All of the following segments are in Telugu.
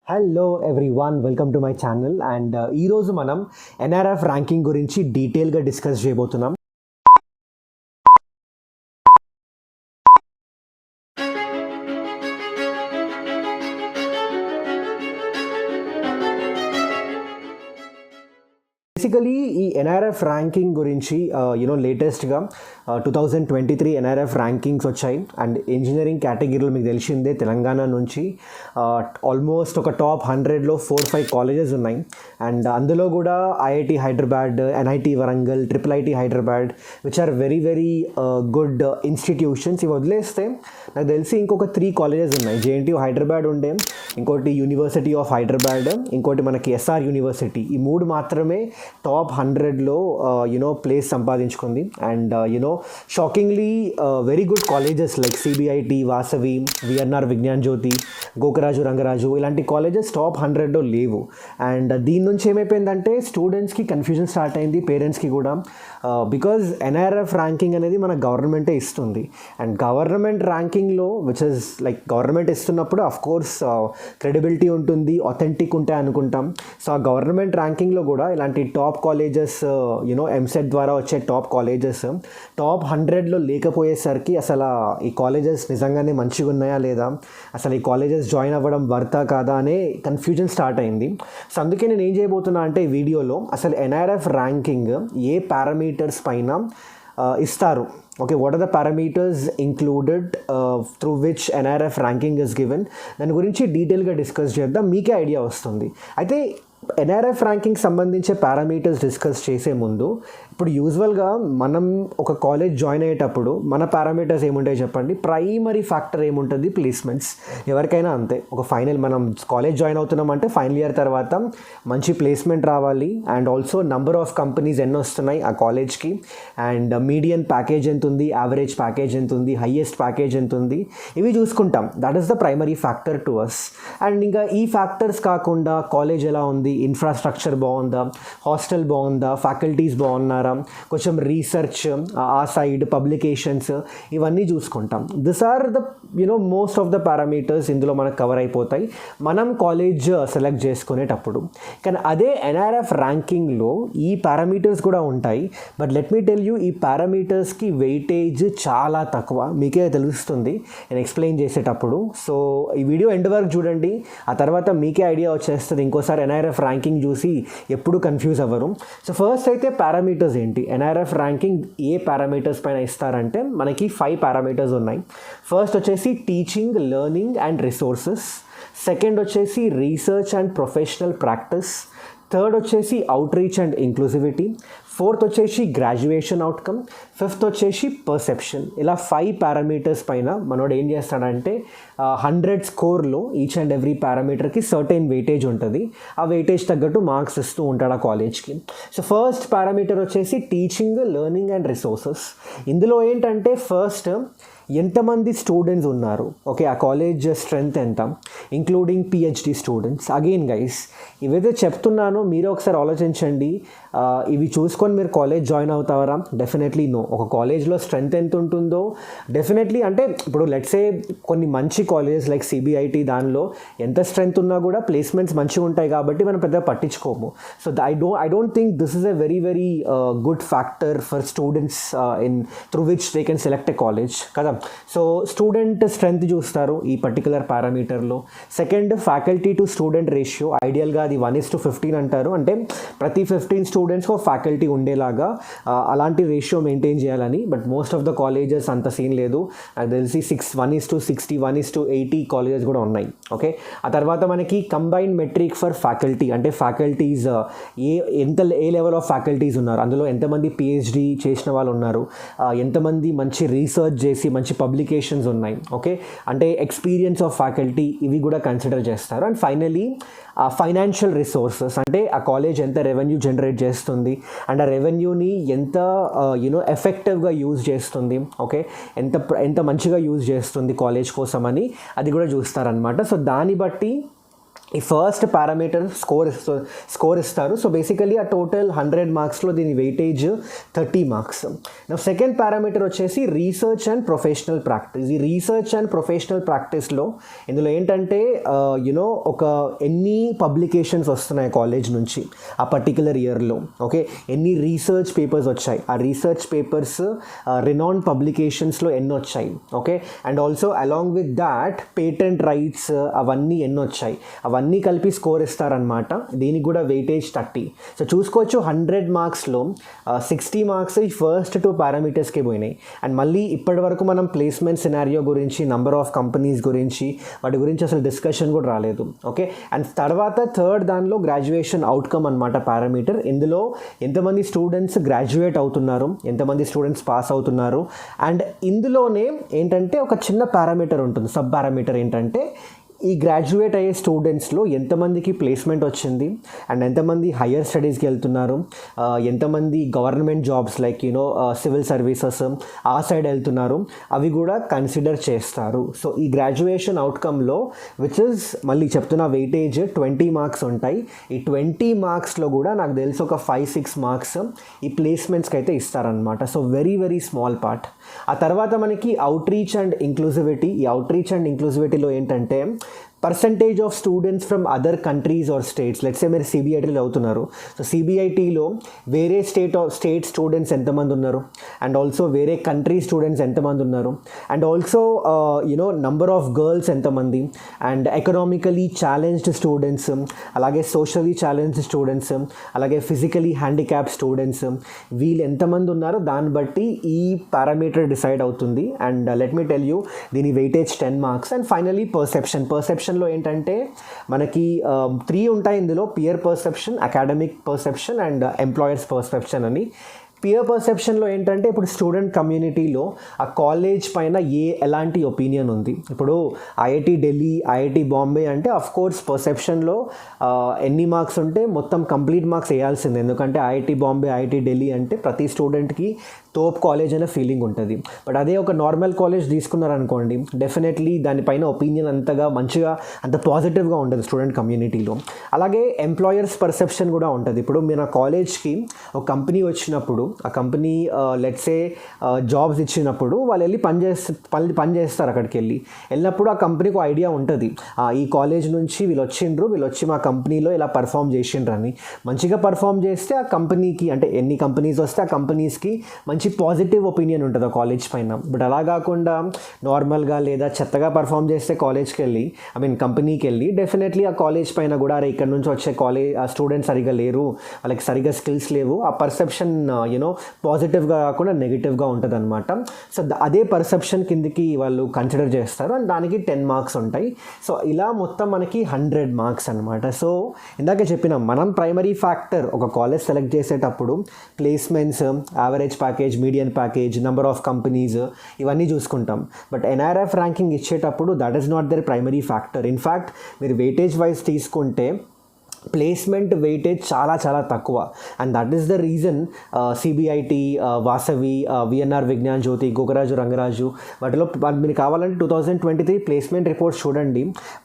Hello everyone, welcome to my channel. And ఈరోజు మనం ఎన్ఆర్ఎఫ్ ర్యాంకింగ్ గురించి డీటెయిల్గా డిస్కస్ చేయబోతున్నాం. బేసికలీ ఈ ఎన్ఆర్ఎఫ్ ర్యాంకింగ్ గురించి లేటెస్ట్గా 2023 ఎన్ఆర్ఎఫ్ ర్యాంకింగ్స్ వచ్చాయి. అండ్ ఇంజనీరింగ్ కేటగిరీలో మీకు తెలిసిందే తెలంగాణ నుంచి ఆల్మోస్ట్ ఒక టాప్ 100లో 4-5 కాలేజెస్ ఉన్నాయి. అండ్ అందులో కూడా IIT Hyderabad, NIT Warangal, IIIT Hyderabad which are very very good institutions. ఇవి వదిలేస్తే నాకు తెలిసి ఇంకొక 3 కాలేజెస్ ఉన్నాయి. జేఎన్టీయూ హైదరాబాద్ ఉండే, ఇంకోటి యూనివర్సిటీ ఆఫ్ హైదరాబాద్, ఇంకోటి మనకి ఎస్ఆర్ యూనివర్సిటీ. ఈ 3 మాత్రమే టాప్ 100లో ప్లేస్ సంపాదించుకుంది. And shockingly very good colleges like CBIT, Vasavi, VNR Vignan Jyothi, Gokaraju Rangaraju ఇలాంటి కాలేజెస్ టాప్ 100లో లేవు. అండ్ దీని నుంచి ఏమైపోయిందంటే స్టూడెంట్స్కి కన్ఫ్యూజన్ స్టార్ట్ అయింది, పేరెంట్స్కి కూడా. బికాజ్ ఎన్ఆర్ఎఫ్ ర్యాంకింగ్ అనేది మన గవర్నమెంటే ఇస్తుంది. అండ్ గవర్నమెంట్ ర్యాంకింగ్లో విచ్ ఇస్ లైక్ గవర్నమెంట్ ఇస్తున్నప్పుడు అఫ్కోర్స్ క్రెడిబిలిటీ ఉంటుంది, అథెంటిక్ ఉంటాయి అనుకుంటాం. సో ఆ గవర్నమెంట్ ర్యాంకింగ్లో కూడా ఇలాంటి టాప్ కాలేజెస్ ఎంసెట్ ద్వారా వచ్చే టాప్ కాలేజెస్ టాప్ 100లో లేకపోయేసరికి అసలు ఈ కాలేజెస్ నిజంగానే మంచిగా ఉన్నాయా లేదా, అసలు ఈ కాలేజెస్ జాయిన్ అవ్వడం వర్తా కాదా అనే కన్ఫ్యూజన్ స్టార్ట్ అయింది. సో అందుకే నేను ఏం చేయబోతున్నా అంటే ఈ వీడియోలో అసలు ఎన్ఆర్ఎఫ్ ర్యాంకింగ్ ఏ పారామీటర్స్ పైన ఇస్తారు, okay, what are the parameters included through which NRF ranking is given, దాని గురించి డీటెయిల్గా డిస్కస్ చేద్దాం. మీకే ఐడియా వస్తుంది. అయితే ఎన్ఆర్ఎఫ్ ర్యాంకింగ్ సంబంధించే పారామీటర్స్ డిస్కస్ చేసే ముందు ఇప్పుడు యూజువల్గా మనం ఒక కాలేజ్ జాయిన్ అయ్యేటప్పుడు మన పారామీటర్స్ ఏముంటాయి చెప్పండి. ప్రైమరీ ఫ్యాక్టర్ ఏముంటుంది, ప్లేస్మెంట్స్. ఎవరికైనా అంతే, ఒక మనం కాలేజ్ జాయిన్ అవుతున్నామంటే ఫైనల్ ఇయర్ తర్వాత మంచి ప్లేస్మెంట్ రావాలి. And also number of companies ఎన్ని వస్తున్నాయి ఆ కాలేజ్కి, అండ్ మీడియన్ ప్యాకేజ్ ఎంత ఉంది, యావరేజ్ ప్యాకేజ్ ఎంత ఉంది, హైయెస్ట్ ప్యాకేజ్ ఎంత ఉంది, ఇవి చూసుకుంటాం. That is the primary factor to us. And ఇంకా ఈ ఫ్యాక్టర్స్ కాకుండా కాలేజ్ ఎలా ఉంది, ఇన్ఫ్రాస్ట్రక్చర్ బాగుందా, హాస్టల్ బాగుందా, ఫ్యాకల్టీస్ బాగున్నారా, కొంచెం రీసెర్చ్ ఆ సైడ్, పబ్లికేషన్స్, ఇవన్నీ చూసుకుంటాం. This are the most of the parameters ఇందులో మనకు కవర్ అయిపోతాయి మనం కాలేజ్ సెలెక్ట్ చేసుకునేటప్పుడు. కానీ అదే ఎన్ఆర్ఎఫ్ ర్యాంకింగ్లో ఈ పారామీటర్స్ కూడా ఉంటాయి. But let me tell you, ఈ పారామీటర్స్కి వెయిటేజ్ చాలా తక్కువ, మీకే తెలుస్తుంది నేను ఎక్స్ప్లెయిన్ చేసేటప్పుడు. సో ఈ వీడియో ఎండ్ వరకు చూడండి, ఆ తర్వాత మీకే ఐడియా వచ్చేస్తుంది. ఇంకోసారి ఎన్ఆర్ఎఫ్ ర్యాంకింగ్ చూసి ఎప్పుడు కన్ఫ్యూజ్ అవ్వరు. సో ఫస్ట్ అయితే పారామీటర్స్ ఏంటి, ఎన్ఆర్ఎఫ్ ర్యాంకింగ్ ఏ పారామీటర్స్ పైన ఇస్తారంటే మనకి 5 పారామీటర్స్ ఉన్నాయి. ఫస్ట్ వచ్చేసి teaching, learning and resources. Second వచ్చేసి research and professional practice. Third వచ్చేసి అవుట్రీచ్ అండ్ ఇంక్లూసివిటీ. ఫోర్త్ వచ్చేసి గ్రాడ్యుయేషన్ అవుట్కమ్. ఫిఫ్త్ వచ్చేసి పర్సెప్షన్. ఇలా 5 పారామీటర్స్ పైన మనోడు ఏం చేస్తాడంటే 100 స్కోర్లో ఈచ్ అండ్ ఎవ్రీ పారామీటర్కి సర్టెన్ వెయిటేజ్ ఉంటుంది. ఆ వెయిటేజ్ తగ్గట్టు మార్క్స్ ఇస్తూ ఉంటాడు ఆ కాలేజ్కి. సో ఫస్ట్ పారామీటర్ వచ్చేసి టీచింగ్, లెర్నింగ్ అండ్ రిసోర్సెస్. ఇందులో ఏంటంటే ఫస్ట్ ఎంతమంది స్టూడెంట్స్ ఉన్నారు, ఓకే, ఆ కాలేజ్ స్ట్రెంత్ ఎంత, including PhD students. Again guys, ఇవైతే చెప్తున్నానో మీరు ఒకసారి ఆలోచించండి. ఇవి చూసుకొని మీరు కాలేజ్ జాయిన్ అవుతారా? Definitely no. ఒక కాలేజ్లో స్ట్రెంత్ ఎంత ఉంటుందో డెఫినెట్లీ, అంటే ఇప్పుడు లెట్సే కొన్ని మంచి కాలేజెస్ లైక్ సిబిఐటి, దానిలో ఎంత స్ట్రెంత్ ఉన్నా కూడా ప్లేస్మెంట్స్ మంచిగా ఉంటాయి కాబట్టి మనం పెద్దగా పట్టించుకోము. So I don't think this is a very very good factor for students in through which they can select a college కదా. సో స్టూడెంట్ స్ట్రెంత్ చూస్తారు ఈ పర్టికులర్ పారామీటర్లో. Second, faculty to student ratio. ఐడియల్గా అది 1:15 అంటారు, అంటే ప్రతి 15 స్టూడెంట్స్కి ఒక ఫ్యాకల్టీ ఉండేలాగా అలాంటి రేషియో మెయింటైన్ చేయాలని. But most of the colleges అంత సీన్ లేదు. నాకు తెలిసి 1:60, 1:80 కాలేజెస్ కూడా ఉన్నాయి. ఓకే, ఆ తర్వాత మనకి కంబైన్డ్ మెట్రిక్ ఫర్ ఫ్యాకల్టీ, అంటే faculties A level of faculties ఉన్నారు, అందులో ఎంతమంది పిహెచ్డి చేసిన వాళ్ళు ఉన్నారు, ఎంతమంది మంచి రీసెర్చ్ చేసి మంచి పబ్లికేషన్స్ ఉన్నాయి, ఓకే, అంటే ఎక్స్పీరియన్స్ ఆఫ్ ఫ్యాకల్టీ, ఇవి కూడా కన్సిడర్ చేస్తారు. అండ్ ఫైనలీ ఫైనాన్షియల్ రిసోర్సెస్, అంటే ఆ కాలేజ్ ఎంత రెవెన్యూ జనరేట్ చేస్తుంది అండ్ ఆ రెవెన్యూని ఎంత ఎఫెక్టివ్గా యూజ్ చేస్తుంది, ఓకే, ఎంత మంచిగా యూజ్ చేస్తుంది కాలేజ్ కోసం అని, అది కూడా చూస్తారనమాట. సో దాన్ని బట్టి ఈ ఫస్ట్ పారామీటర్ స్కోర్ ఇస్తారు. సో బేసికలీ ఆ టోటల్ 100 మార్క్స్లో దీని వెయిటేజ్ 30 మార్క్స్. సెకండ్ పారామీటర్ వచ్చేసి రీసెర్చ్ అండ్ ప్రొఫెషనల్ ప్రాక్టీస్. ఈ రీసెర్చ్ అండ్ ప్రొఫెషనల్ ప్రాక్టీస్లో ఇందులో ఏంటంటే ఒక ఎన్ని పబ్లికేషన్స్ వస్తున్నాయి కాలేజ్ నుంచి ఆ పర్టికులర్ ఇయర్లో, ఓకే, ఎన్ని రీసెర్చ్ పేపర్స్ వచ్చాయి, ఆ రీసెర్చ్ పేపర్స్ రినౌండ్ పబ్లికేషన్స్లో ఎన్ని వచ్చాయి, okay, and also along with that patent rights అవన్నీ ఎన్ని వచ్చాయి, అవన్నీ కలిపి స్కోర్ ఇస్తారనమాట. దీనికి కూడా వెయిటేజ్ 30. సో చూసుకోవచ్చు 100 మార్క్స్లో 60 మార్క్స్ ఈ ఫస్ట్ 2 పారామీటర్స్కే పోయినాయి. అండ్ మళ్ళీ ఇప్పటి వరకు మనం ప్లేస్మెంట్ సినారియో గురించి, నంబర్ ఆఫ్ కంపెనీస్ గురించి, వాటి గురించి అసలు డిస్కషన్ కూడా రాలేదు, ఓకే. అండ్ తర్వాత థర్డ్ దానిలో గ్రాడ్యుయేషన్ అవుట్కమ్ అనమాట పారామీటర్. ఇందులో ఎంతమంది స్టూడెంట్స్ గ్రాడ్యుయేట్ అవుతున్నారు, ఎంతమంది స్టూడెంట్స్ పాస్ అవుతున్నారు. అండ్ ఇందులోనే ఏంటంటే ఒక చిన్న పారామీటర్ ఉంటుంది, సబ్ పారామీటర్ ఏంటంటే ఈ గ్రాడ్యుయేట్ అయ్యే స్టూడెంట్స్లో ఎంతమందికి ప్లేస్మెంట్ వచ్చింది అండ్ ఎంతమంది హయ్యర్ స్టడీస్కి వెళ్తున్నారు, ఎంతమంది government jobs like civil services ఆ సైడ్ వెళ్తున్నారు, అవి కూడా కన్సిడర్ చేస్తారు. సో ఈ గ్రాడ్యుయేషన్ అవుట్కమ్లో విచ్ ఇస్ మళ్ళీ చెప్తున్న వెయిటేజ్ 20 మార్క్స్ ఉంటాయి. ఈ 20 మార్క్స్లో కూడా నాకు తెలిసి ఒక 5-6 మార్క్స్ ఈ ప్లేస్మెంట్స్కి అయితే ఇస్తారనమాట. So very very small part. ఆ తర్వాత మనకి అవుట్ రీచ్ అండ్ ఇంక్లూజివిటీ. ఈ అవుట్ రీచ్ అండ్ ఇంక్లూజివిటీలో ఏంటంటే percentage of students from other countries or states. Let's say మీరు సిబిఐటీలో అవుతున్నారు, సో సిబిఐటీలో వేరే స్టేట్ స్టూడెంట్స్ ఎంతమంది ఉన్నారు, అండ్ ఆల్సో వేరే కంట్రీ స్టూడెంట్స్ ఎంతమంది ఉన్నారు, and also number of girls ఎంతమంది, అండ్ ఎకనామికలీ ఛాలెంజ్డ్ స్టూడెంట్స్, అలాగే సోషలీ ఛాలెంజ్డ్ స్టూడెంట్స్, అలాగే ఫిజికలీ హ్యాండిక్యాప్ స్టూడెంట్స్, వీళ్ళు ఎంతమంది ఉన్నారో దాన్ని బట్టి ఈ పారామీటర్ డిసైడ్ అవుతుంది. And let me tell you దీని వెయిటేజ్ 10 మార్క్స్. అండ్ ఫైనలీ పర్సెప్షన్లో ఏంటంటే మనకి 3 ఉంటాయి ఇందులో: peer perception, academic perception and employers perception అని. పియర్ పర్సెప్షన్లో ఏంటంటే ఇప్పుడు స్టూడెంట్ కమ్యూనిటీలో ఆ కాలేజ్ పైన ఎలాంటి ఒపీనియన్ ఉంది. ఇప్పుడు ఐఐటి ఢిల్లీ, ఐఐటి బాంబే అంటే అఫ్కోర్స్ పర్సెప్షన్లో ఎన్ని మార్క్స్ ఉంటే మొత్తం కంప్లీట్ మార్క్స్ వేయాల్సిందే, ఎందుకంటే ఐఐటి బాంబే, ఐఐటి ఢిల్లీ అంటే ప్రతి స్టూడెంట్కి తోప్ కాలేజ్ అనే ఫీలింగ్ ఉంటుంది. బట్ అదే ఒక నార్మల్ కాలేజ్ తీసుకున్నారనుకోండి, డెఫినెట్లీ దానిపైన ఒపీనియన్ అంతగా మంచిగా అంత పాజిటివ్గా ఉంటుంది స్టూడెంట్ కమ్యూనిటీలో. అలాగే ఎంప్లాయర్స్ పర్సెప్షన్ కూడా ఉంటుంది. ఇప్పుడు మీరు కాలేజ్కి ఒక కంపెనీ వచ్చినప్పుడు, ఆ కంపెనీ లెట్సే జాబ్స్ ఇచ్చినప్పుడు వాళ్ళు వెళ్ళి పని చేస్తారు. అక్కడికి వెళ్ళినప్పుడు ఆ కంపెనీకి ఐడియా ఉంటుంది, ఈ కాలేజ్ నుంచి వీళ్ళు వచ్చి మా కంపెనీలో ఇలా పర్ఫామ్ చేసిండ్రు అని. మంచిగా పర్ఫామ్ చేస్తే ఆ కంపెనీకి, అంటే ఎన్ని కంపెనీస్ వస్తే ఆ కంపెనీస్కి మంచి పాజిటివ్ ఒపీనియన్ ఉంటుంది ఆ కాలేజ్ పైన. బట్ అలా కాకుండా నార్మల్గా లేదా చెత్తగా పర్ఫామ్ చేస్తే కంపెనీకి వెళ్ళి డెఫినెట్లీ ఆ కాలేజ్ పైన కూడా అరే ఇక్కడ నుంచి వచ్చే ఆ స్టూడెంట్స్ సరిగా లేరు, వాళ్ళకి సరిగా స్కిల్స్ లేవు, ఆ పర్సెప్షన్ పాజిటివ్గా కాకుండా నెగిటివ్గా ఉంటుంది అనమాట. సో అదే పర్సెప్షన్ కిందకి వాళ్ళు కన్సిడర్ చేస్తారు అండ్ దానికి 10 మార్క్స్ ఉంటాయి. సో ఇలా మొత్తం మనకి 100 మార్క్స్ అనమాట. సో ఇందాక చెప్పినాం మనం ప్రైమరీ ఫ్యాక్టర్ ఒక కాలేజ్ సెలెక్ట్ చేసేటప్పుడు placements, average package, median package, number of companies ఇవన్నీ చూసుకుంటాం. బట్ ఎన్ఆర్ఎఫ్ ర్యాంకింగ్ ఇచ్చేటప్పుడు that is not their primary factor. In fact మీరు వెయిటేజ్ వైజ్ తీసుకుంటే ప్లేస్మెంట్ వెయిటేజ్ చాలా చాలా తక్కువ. And that is the reason CBIT, Vasavi, VNR Vignan Jyothi, Gokaraju Rangaraju వాటిలో మీరు కావాలంటే 2023 ప్లేస్మెంట్ రిపోర్ట్స్ చూడండి,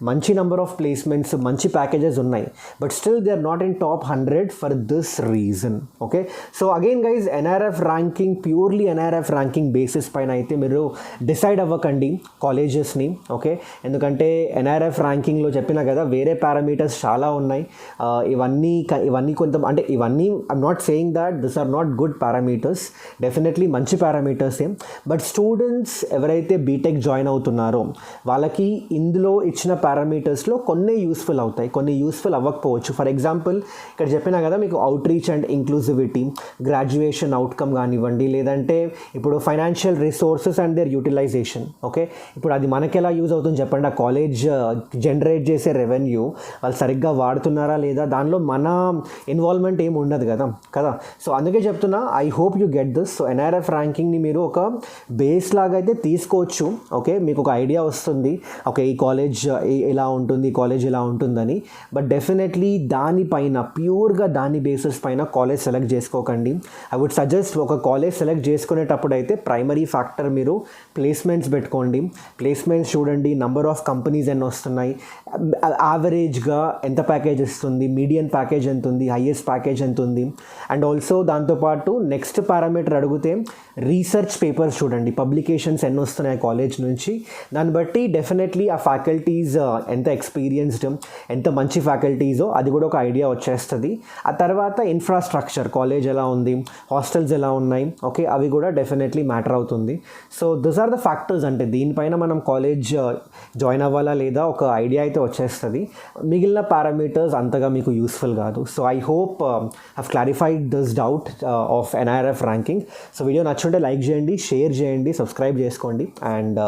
మంచి నెంబర్ ఆఫ్ ప్లేస్మెంట్స్, మంచి ప్యాకేజెస్ ఉన్నాయి. But still they are not in top 100 for this reason. Okay, so again guys NRF ranking purely NRF ranking basis పైన అయితే మీరు డిసైడ్ అవ్వకండి కాలేజెస్ని. ఓకే, ఎందుకంటే ఎన్ఆర్ఎఫ్ ర్యాంకింగ్లో చెప్పినా కదా వేరే పారామీటర్స్ చాలా ఉన్నాయి. ఇవన్నీ కొంత అంటే ఇవన్నీ I'm not saying that this are not good parameters, definitely మంచి పారామీటర్సే. బట్ స్టూడెంట్స్ ఎవరైతే బీటెక్ జాయిన్ అవుతున్నారో వాళ్ళకి ఇందులో ఇచ్చిన పారామీటర్స్లో కొన్ని యూస్ఫుల్ అవుతాయి, కొన్ని యూస్ఫుల్ అవ్వకపోవచ్చు. ఫర్ ఎగ్జాంపుల్ ఇక్కడ చెప్పినా కదా మీకు outreach and inclusivity, graduation outcome కానివ్వండి, లేదంటే ఇప్పుడు financial resources and their utilisation. Okay, ఇప్పుడు అది మనకి ఎలా యూజ్ అవుతుంది చెప్పండి? ఆ కాలేజ్ జనరేట్ చేసే రెవెన్యూ వాళ్ళు సరిగ్గా వాడుతున్నారా లేదా దానిలో మన ఇన్వాల్వ్మెంట్ ఏమి ఉండదు కదా. సో అందుకే చెప్తున్నా, I hope you get this. So NRF ర్యాంకింగ్ని మీరు ఒక బేస్ లాగా అయితే తీసుకోవచ్చు. ఓకే, మీకు ఒక ఐడియా వస్తుంది, ఓకే ఈ కాలేజ్ ఇలా ఉంటుంది, ఈ కాలేజ్ ఇలా ఉంటుందని. బట్ డెఫినెట్లీ దానిపైన ప్యూర్గా దాని బేసిస్ పైన కాలేజ్ సెలెక్ట్ చేసుకోకండి. ఐ వుడ్ సజెస్ట్ ఒక కాలేజ్ సెలెక్ట్ చేసుకునేటప్పుడు అయితే ప్రైమరీ ఫ్యాక్టర్ మీరు ప్లేస్మెంట్స్ పెట్టుకోండి. ప్లేస్మెంట్స్ చూడండి, నంబర్ ఆఫ్ కంపెనీస్ ఎన్ని వస్తున్నాయి, యావరేజ్గా ఎంత ప్యాకేజ్ ఇస్తుంది, మీడియన్ ప్యాకేజ్ ఎంత ఉంది, హైయెస్ట్ ప్యాకేజ్ ఎంత ఉంది. అండ్ ఆల్సో దాంతోపాటు నెక్స్ట్ పారామీటర్ అడిగితే రీసెర్చ్ పేపర్స్ చూడండి, పబ్లికేషన్స్ ఎన్ని వస్తున్నాయి కాలేజ్ నుంచి. దాన్ని బట్టి డెఫినెట్లీ ఆ ఫ్యాకల్టీస్ ఎంత ఎక్స్పీరియన్స్డ్, ఎంత మంచి ఫ్యాకల్టీసో అది కూడా ఒక ఐడియా వచ్చేస్తుంది. ఆ తర్వాత ఇన్ఫ్రాస్ట్రక్చర్, కాలేజ్ ఎలా ఉంది, హాస్టల్స్ ఎలా ఉన్నాయి, ఓకే అవి కూడా డెఫినెట్లీ మ్యాటర్ అవుతుంది. So this are the factors. అంటే దీనిపైన మనం కాలేజ్ జాయిన్ అవ్వాలా లేదా ఒక ఐడియా అయితే వచ్చేస్తుంది. మిగిలిన పారామీటర్స్ అంతగా మీకు యూస్ఫుల్ కాదు. So I hope have clarified this doubt of NIRF ranking. So video నచ్చుంటే లైక్ చేయండి, షేర్ చేయండి, సబ్స్క్రైబ్ చేసుకోండి. అండ్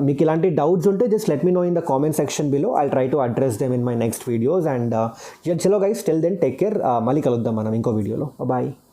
మీకు ఇలాంటి డౌట్స్ ఉంటే just let me know in the comment section below. I try to address them in my next videos. And చలో guys, till then take care. మళ్ళీ కలుద్దాం మనం ఇంకో వీడియోలో. బాయ్.